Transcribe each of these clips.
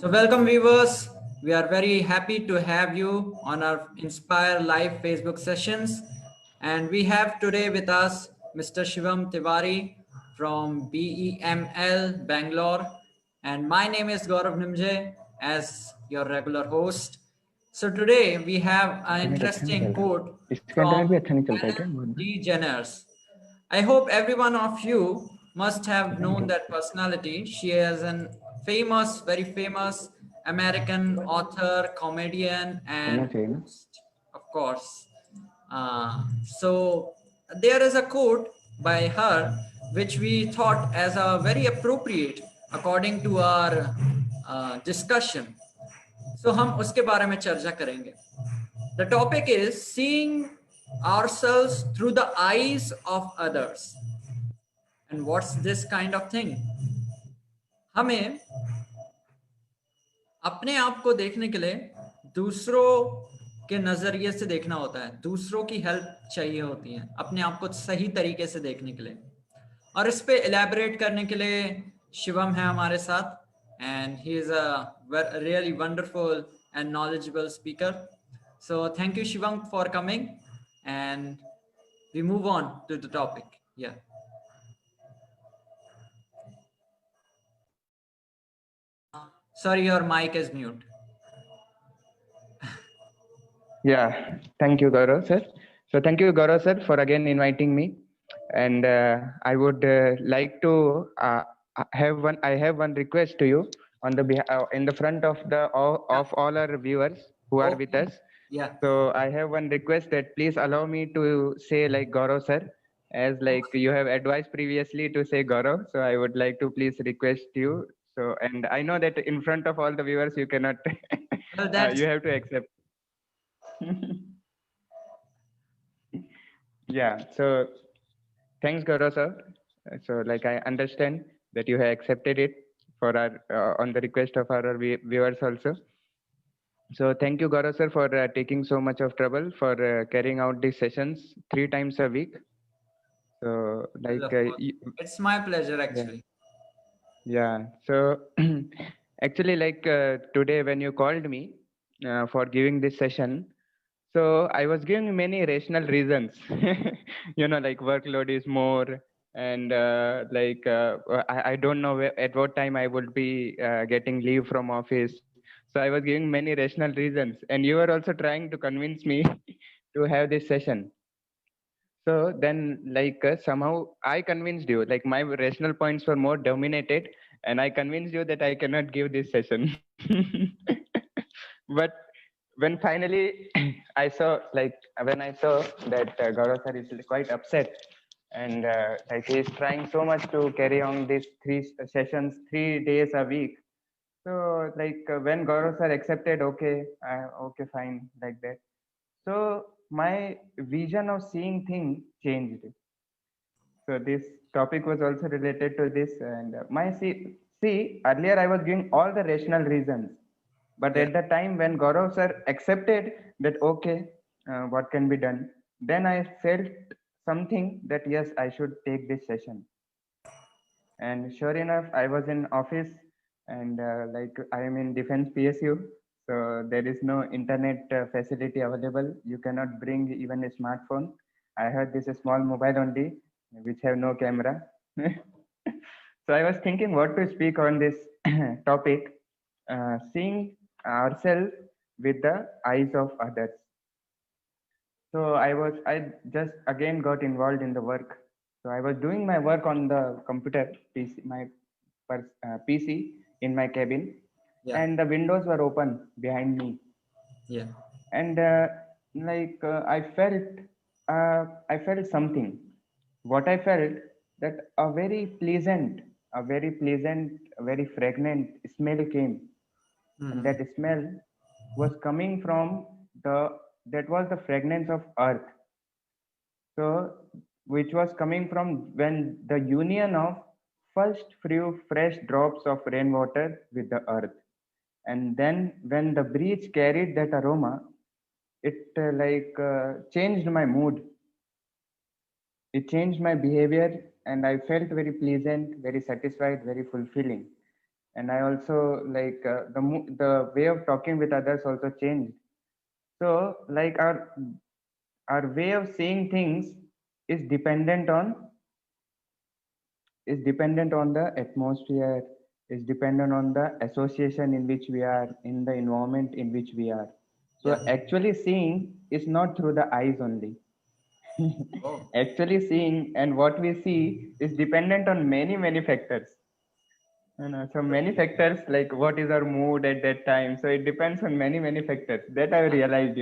So welcome viewers. We are very happy to have you on our Inspire Live Facebook sessions. And we have today with us Mr. Shivam Tiwari from BEML Bangalore. And my name is Gaurav Nimje as your regular host. So today we have an internet अच्छा नहीं interesting चल रहा quote इसका internet from भी अच्छा नहीं चलता है क्या Ellen बहुत बार DeGeneres. I hope every one of you must have पता नहीं known क्या that personality. She is an famous, very famous American author, comedian, सुनना and चाहिए ना host, of course. So there is a quote by her which we thought as a very appropriate according to our discussion. So हम उसके बारे में चर्चा करेंगे. The topic is seeing ourselves through the eyes of others. And what's this kind of thing? हमें अपने आप को देखने के लिए दूसरों के नजरिए से देखना होता है, दूसरों की हेल्प चाहिए होती है अपने आप को सही तरीके से देखने के लिए. और इस पे इलेबोरेट करने के लिए शिवम है हमारे साथ. And he is a really wonderful and knowledgeable speaker. So thank you Shivam for coming and we move on to the topic. Yeah. Sorry, your mic is mute. yeah thank you Gaurav sir so thank you Gaurav sir for again inviting me and I would like to I have one request to you on the in the front of the of all our viewers who are with Okay. us. Yeah. So I have one request that please allow me to say like Gaurav sir, as like you have advised previously to say Gaurav. So I would like to please request you. So and I know that in front of all the viewers you cannot, Well, that's you have to accept. Yeah. So thanks Gaurav sir. So like I understand that you have accepted it for our on the request of our viewers also. So thank you, Gaurav sir, for taking so much of trouble for carrying out these sessions 3 times a week. So well, like, of course. It's my pleasure yeah, actually. yeah. So actually, like today when you called me for giving this session, so I was giving many rational reasons. Like workload is more, and like I don't know at what time I would be getting leave from office. So I was giving many rational reasons, and you were also trying to convince me to have this session. So then, like somehow I convinced you, like my rational points were more dominated, and I convinced you that I cannot give this session. But when finally I saw, like when I saw that Gaurav sir is quite upset, and like he is trying so much to carry on these three sessions 3 days a week. So like when Gaurav sir accepted, okay, okay, fine, like that. So my vision of seeing things changed. So this topic was also related to this, and see earlier I was giving all the rational reasons, but Yeah. at the time when Gaurav sir accepted that okay, what can be done, then I felt something that yes, I should take this session. And sure enough, I was in office, and like I am in defense PSU, so there is no internet facility available. You cannot bring even a smartphone. I heard this a small mobile only, which have no camera. So I was thinking what to speak on this topic, seeing ourselves with the eyes of others. So I just again got involved in the work. So I was doing my work on the computer PC, my PC in my cabin, Yeah. and the windows were open behind me, Yeah. and like I felt something. What I felt that a very pleasant, very fragrant smell came, and Mhm. that smell was coming from the that was the fragrance of earth. So which was coming from when the union of first few fresh drops of rainwater with the earth, and then when the breeze carried that aroma, it changed my mood, it changed my behavior, and I felt very pleasant, very satisfied, very fulfilling. and I also like the way of talking with others also changed. So like our way of seeing things is dependent on the atmosphere, is dependent on the association in which we are, in the environment in which we are. So Yeah. actually seeing is not through the eyes only. Oh. Actually seeing and what we see is dependent on many factors. So many factors, like what is our mood at that time. So it depends on many factors that I realized,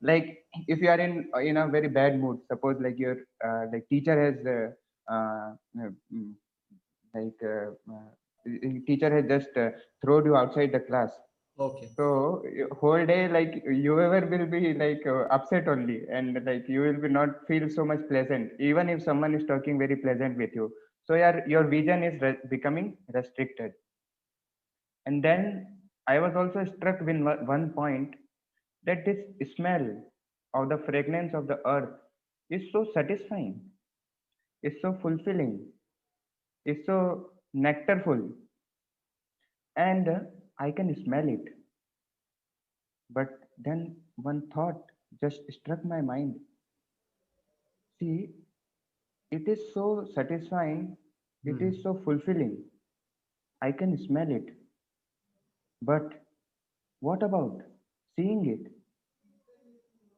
like if you are in a very bad mood, suppose like your like teacher has mm, like teacher has just thrown you outside the class. Okay. So whole day, like you ever will be like upset only, and like you will be not feel so much pleasant, even if someone is talking very pleasant with you. So your vision is becoming restricted. And then I was also struck with one point, that this smell of the fragrance of the earth is so satisfying, is so fulfilling, is so nectarful, and I can smell it. But then one thought just struck my mind. See, it is so satisfying, it Hmm. is so fulfilling. I can smell it. But what about seeing it?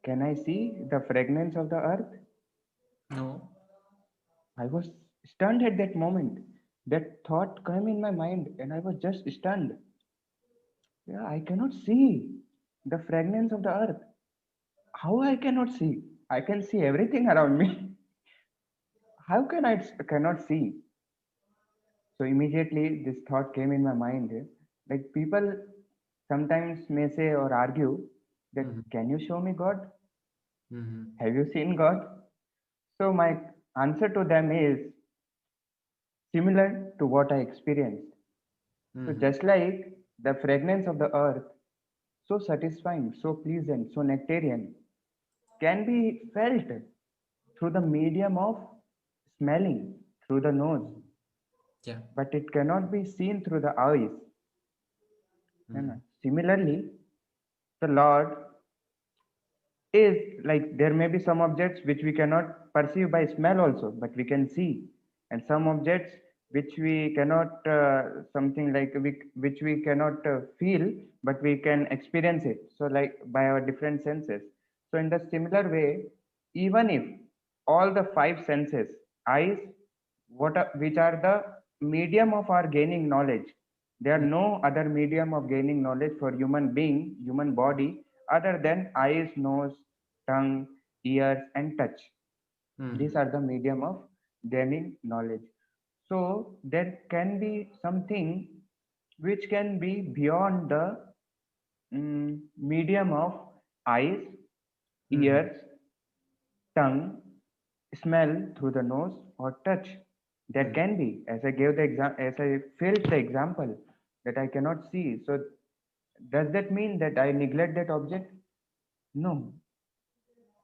Can I see the fragrance of the earth? No. I was stunned at that moment. That thought came in my mind and I was just stunned. Yeah, I cannot see the fragrance of the earth. How I cannot see? I can see everything around me. How can I cannot see? So immediately this thought came in my mind. Like people sometimes may say or argue that, Hmm. can you show me God? Hmm. Have you seen God? So my answer to them is similar to what I experienced. So Hmm. just like the fragrance of the earth, so satisfying, so pleasant, so nectarian, can be felt through the medium of smelling, through the nose, Yeah. but it cannot be seen through the eyes. है ना? Hmm. Similarly, the Lord is like there may be some objects which we cannot perceive by smell also, but we can see, and some objects which we cannot something like which we cannot feel, but we can experience it. So like by our different senses. So in the similar way, even if all the five senses, eyes, which are the medium of our gaining knowledge, there are no other medium of gaining knowledge for human being, human body, other than eyes, nose, tongue, ears, and touch. These Hmm. are the medium of gaining knowledge. So there can be something which can be beyond the medium of eyes, Hmm. ears, tongue, smell through the nose, or touch. There Hmm. can be, as I gave the as I filled the example, that I cannot see. So does that mean that I neglect that object? No,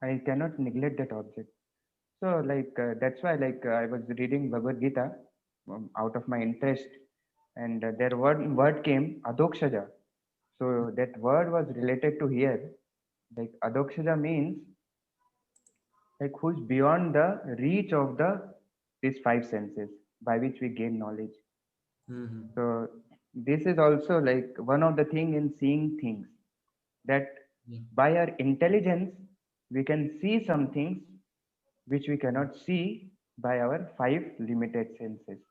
I cannot neglect that object. So like that's why like I was reading Bhagavad Gita out of my interest, and there word came adokshaja. So that word was related to here. Like adokshaja means like who's beyond the reach of the these five senses by which we gain knowledge. Hmm. So this is also like one of the thing in seeing things, that Yeah. by our intelligence we can see some things which we cannot see by our five limited senses.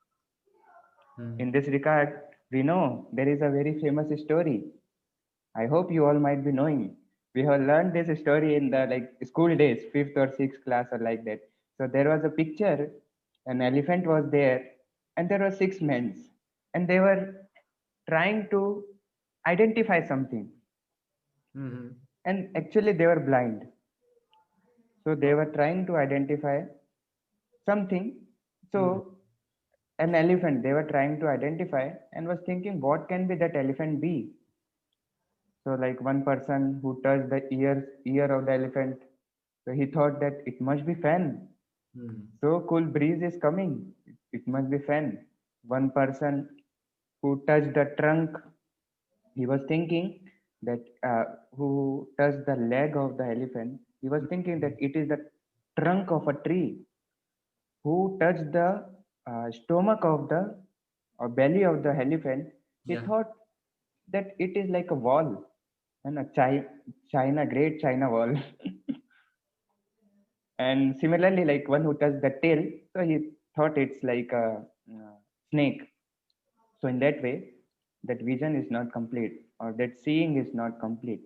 In Hmm. this regard, we know there is a very famous story. I hope you all might be knowing. We have learned this story in the like school days, fifth or sixth class or like that. So there was a picture, an elephant was there, and there were six men, and they were trying to identify something, Hmm. and actually they were blind. So they Oh. were trying to identify something. Hmm. So an elephant they were trying to identify and was thinking what can be that elephant be. So like one person who touched the ear of the elephant, so he thought that it must be fan. Hmm. So cool breeze is coming, it must be fan. One person who touched the trunk, he was thinking that who touched the leg of the elephant, he was thinking that it is the trunk of a tree. Who touched the stomach of the or belly of the elephant, he Yeah. thought that it is like a wall and a great China wall. And similarly, like one who touched the tail, so he thought it's like a snake. So in that way, that vision is not complete, or that seeing is not complete.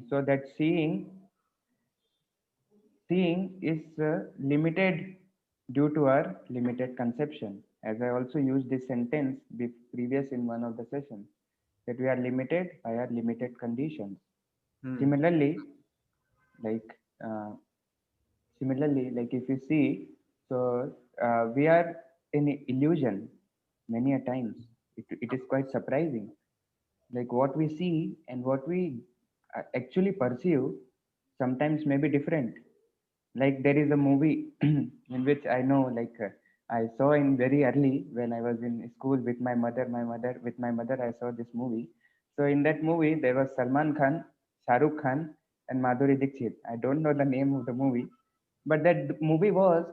So that seeing is limited due to our limited conception. As I also used this sentence previous in one of the sessions, that we are limited by our limited conditions. Hmm. Similarly, like uh, similarly, if you see, so we are in illusion many a times. It is quite surprising. Like what we see and what we actually perceive sometimes may be different. Like there is a movie in which I know, like I saw in very early when I was in school with my mother. With my mother, I saw this movie. So in that movie, there was Salman Khan, Shah Rukh Khan, and Madhuri Dixit. I don't know the name of the movie, but that movie was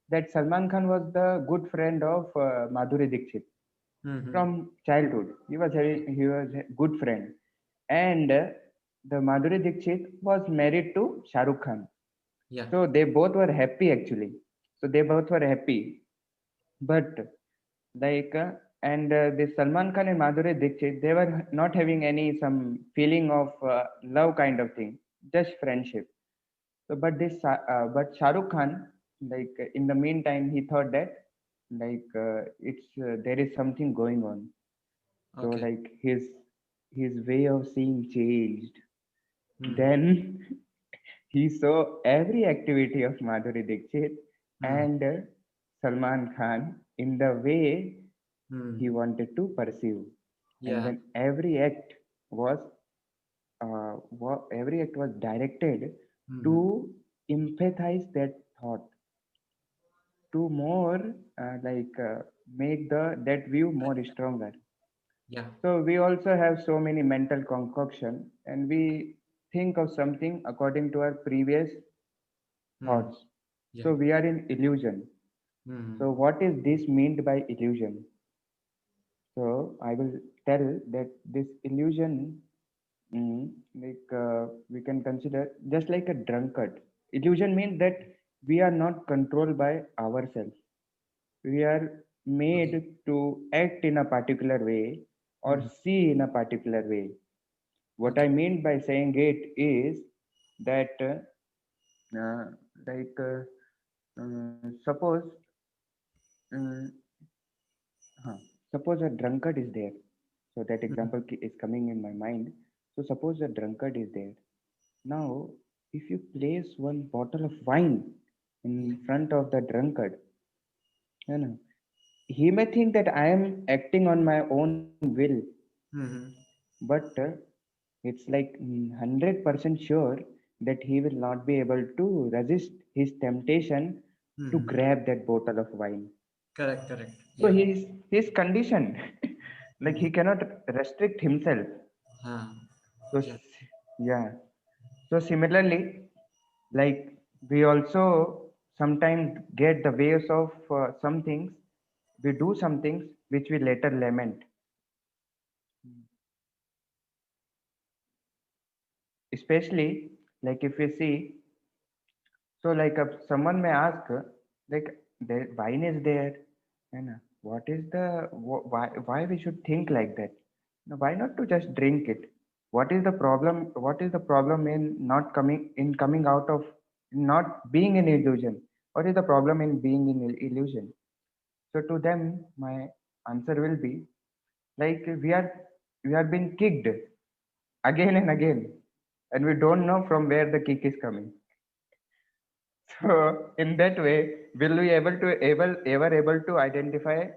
that Salman Khan was the good friend of Madhuri Dixit Hmm. from childhood. He was a good friend, and the Madhuri Dixit was married to Shah Rukh Khan. Yeah. So they both were happy actually. So they both were happy, but like and this Salman Khan and Madhuri Dixit, they were not having any some feeling of love kind of thing, just friendship. So, but Shah Rukh Khan, like in the meantime, he thought that like it's there is something going on. So Okay. like his way of seeing changed. Hmm. Then he saw every activity of Madhuri Dixit Hmm. and Salman Khan in the way he Hmm. wanted to pursue, and Yeah. then was every act was directed Hmm. to empathize that thought, to more make the that view more stronger. Yeah. So we also have so many mental concoction, and we think of something according to our previous Hmm. thoughts. Yeah. So we are in illusion. Hmm. So what is this meant by illusion? So I will tell that this illusion, we can consider just like a drunkard. Illusion means that we are not controlled by ourselves. We are Okay. made to act in a particular way or Hmm. see in a particular way. What I Okay. mean by saying it is that, uh, like, suppose, um, huh, suppose a drunkard is there. So that Hmm. example is coming in my mind. So suppose a drunkard is there. Now, if you place one bottle of wine Yeah. in front of the drunkard, you know, he may think that I am acting on my own will, Hmm. but it's like 100% sure that he will not be able to resist his temptation to Hmm. grab that bottle of wine. Correct. Correct. So Yeah. he's conditioned, like Hmm. he cannot restrict himself. Huh. So Yeah. yeah. So similarly, like we also sometimes get the waves of some things. We do some things which we later lament. Especially like if we see, so like someone may ask, like the wine is there, and what is the why we should think like that? Now, why not to just drink it? What is the problem? What is the problem in not coming out of not being in illusion? What is the problem in being in illusion? So to them, my answer will be like we are being kicked again and again, and we don't know from where the kick is coming. So in that way, will we ever able to identify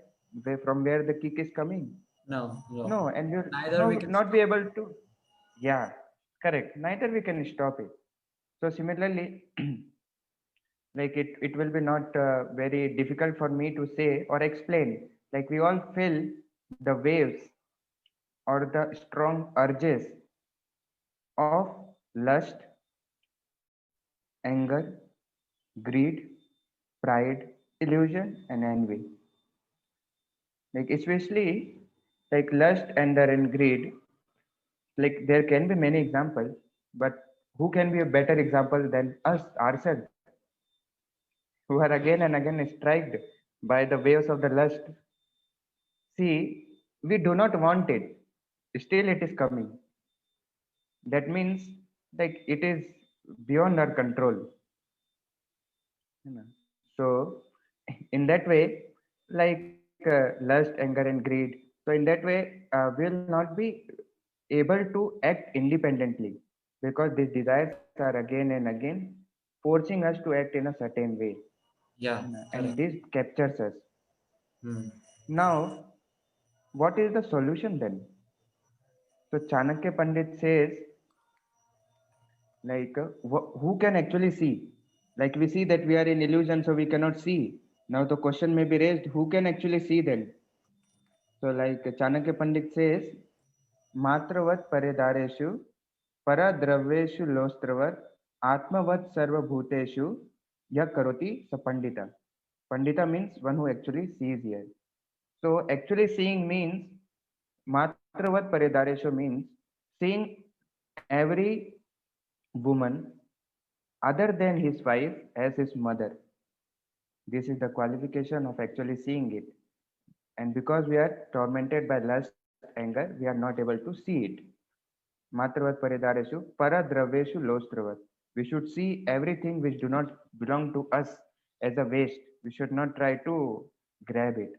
from where the kick is coming? No. No. No, and you'll Neither no we can not be stop. able to. Yeah, correct. Neither we can stop it. So similarly, like it will be not very difficult for me to say or explain. Like we all feel the waves or the strong urges of lust, anger, greed, pride, illusion, and envy. Like especially like lust, anger, and greed. Like there can be many examples, but who can be a better example than us ourselves, who are again and again struck by the waves of the lust? See, we do not want it, still it is coming. That means like it is beyond our control. You know. So in that way, like lust, anger, and greed. So in that way, we will not be able to act independently because these desires are again and again forcing us to act in a certain way. Yeah, And correct. this captures us. Hmm. Now, what is the solution then? So Chanakya Pandit says, like, who can actually see? Like we see that we are in illusion, so we cannot see. Now the question may be raised: who can actually see then? So, like Chanakya Pandit says, Matravat Paridareshu, Paradraveshu Lostravat, Atmavat Sarvabhuteshu, Ya Karoti Sapandita. Pandita means one who actually sees here. So, actually seeing means Matravat Paridareshu means seeing every woman other than his wife as his mother. This is the qualification of actually seeing it. And because we are tormented by lust, anger, we are not able to see it. Matravat Paridareshu, Paradraveshu Lostravat. We should see everything which do not belong to us as a waste. We should not try to grab it.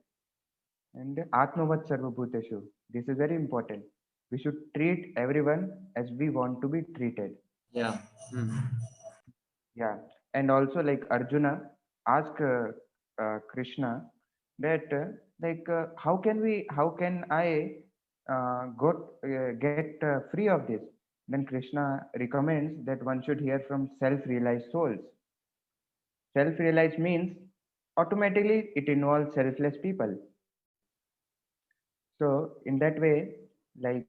And Atmavat Sarvabhuteshu. This is very important. We should treat everyone as we want to be treated. Yeah. Hmm. Yeah. And also like Arjuna asked Krishna that how can I get free of this? Then Krishna recommends that one should hear from self-realized souls. Self-realized means automatically it involves selfless people. So in that way, like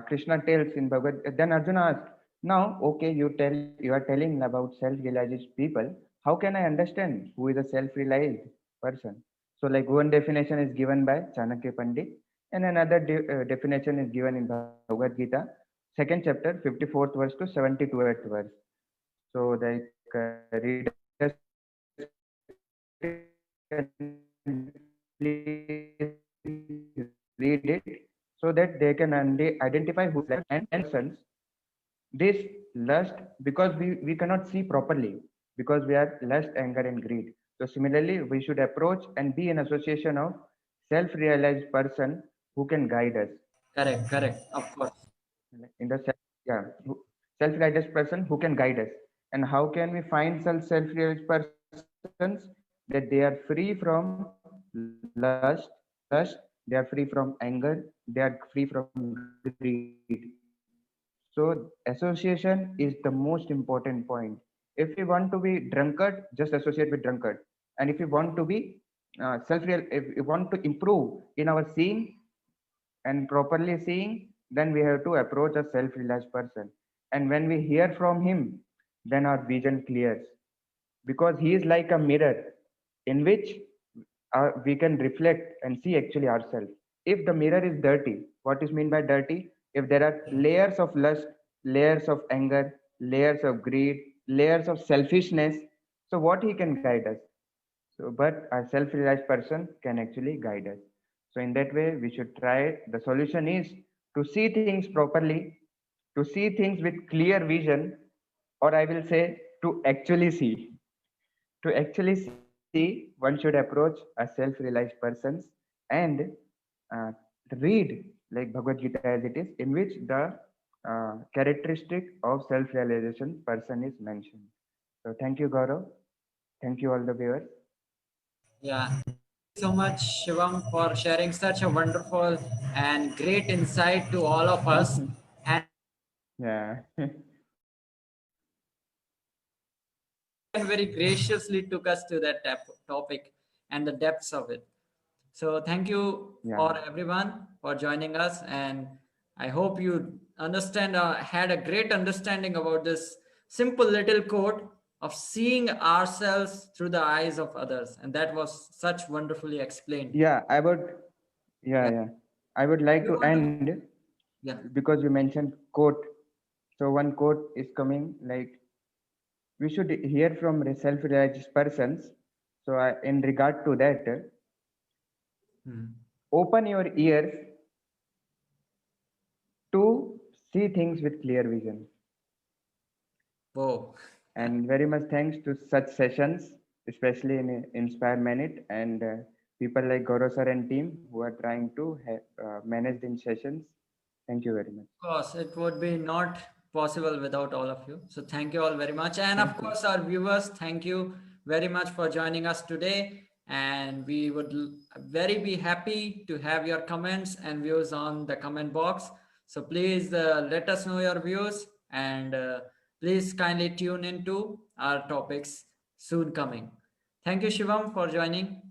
Krishna tells in Bhagavad, then Arjuna asked, now, okay, you are telling about self-realized people. How can I understand who is a self-realized person? So like one definition is given by Chanakya Pandit, and another definition is given in Bhagavad Gita, second chapter, 54th verse to 72th verse. So like readers can please read it so that they can identify who is and persons this lust because we cannot see properly because we are lust, anger, and greed. So similarly, we should approach and be in association of self-realized person who can guide us Correct, correct. Of course. in the yeah self-realized person who can guide us. And how can we find such self-realized persons? That they are free from lust, they are free from anger, they are free from greed. So association is the most important point. If we want to be drunkard, just associate with drunkard. And if we want to be self-real, if we want to improve in our seeing and properly seeing, then we have to approach a self-realized person. And when we hear from him, then our vision clears because he is like a mirror in which we can reflect and see actually ourselves. If the mirror is dirty, what is mean by dirty? If there are layers of lust, layers of anger, layers of greed, layers of selfishness, so what he can guide us? So, but a self-realized person can actually guide us. So, in that way, we should try it. The solution is to see things properly, to see things with clear vision, or I will say to actually see. To actually see, one should approach a self-realized persons and uh, read like Bhagavad Gita as it is, in which the characteristic of self-realization person is mentioned. So, thank you, Gaurav. Thank you, all the viewers. Yeah. So much, Shivam, for sharing such a wonderful and great insight to all of us. And Yeah. very graciously took us to that topic and the depths of it. So thank you Yeah. for everyone for joining us, and I hope you understand had a great understanding about this simple little quote of seeing ourselves through the eyes of others, and that was such wonderfully explained. Yeah, I would. Yeah, Yeah, yeah. I would like you to want to? end Yeah, because you mentioned quote. So one quote is coming like we should hear from self-realized persons. So in regard to that, Hmm. open your ears to see things with clear vision. Whoa. And very much thanks to such sessions, especially in Inspire Minute and people like Gaurav sir and team who are trying to manage these sessions. Thank you very much. Of course, it would be not possible without all of you. So thank you all very much. And of Thank you. course, our viewers, thank you very much for joining us today. And we would very be happy to have your comments and views on the comment box. So please let us know your views, and please kindly tune into our topics soon coming. Thank you, Shivam, for joining.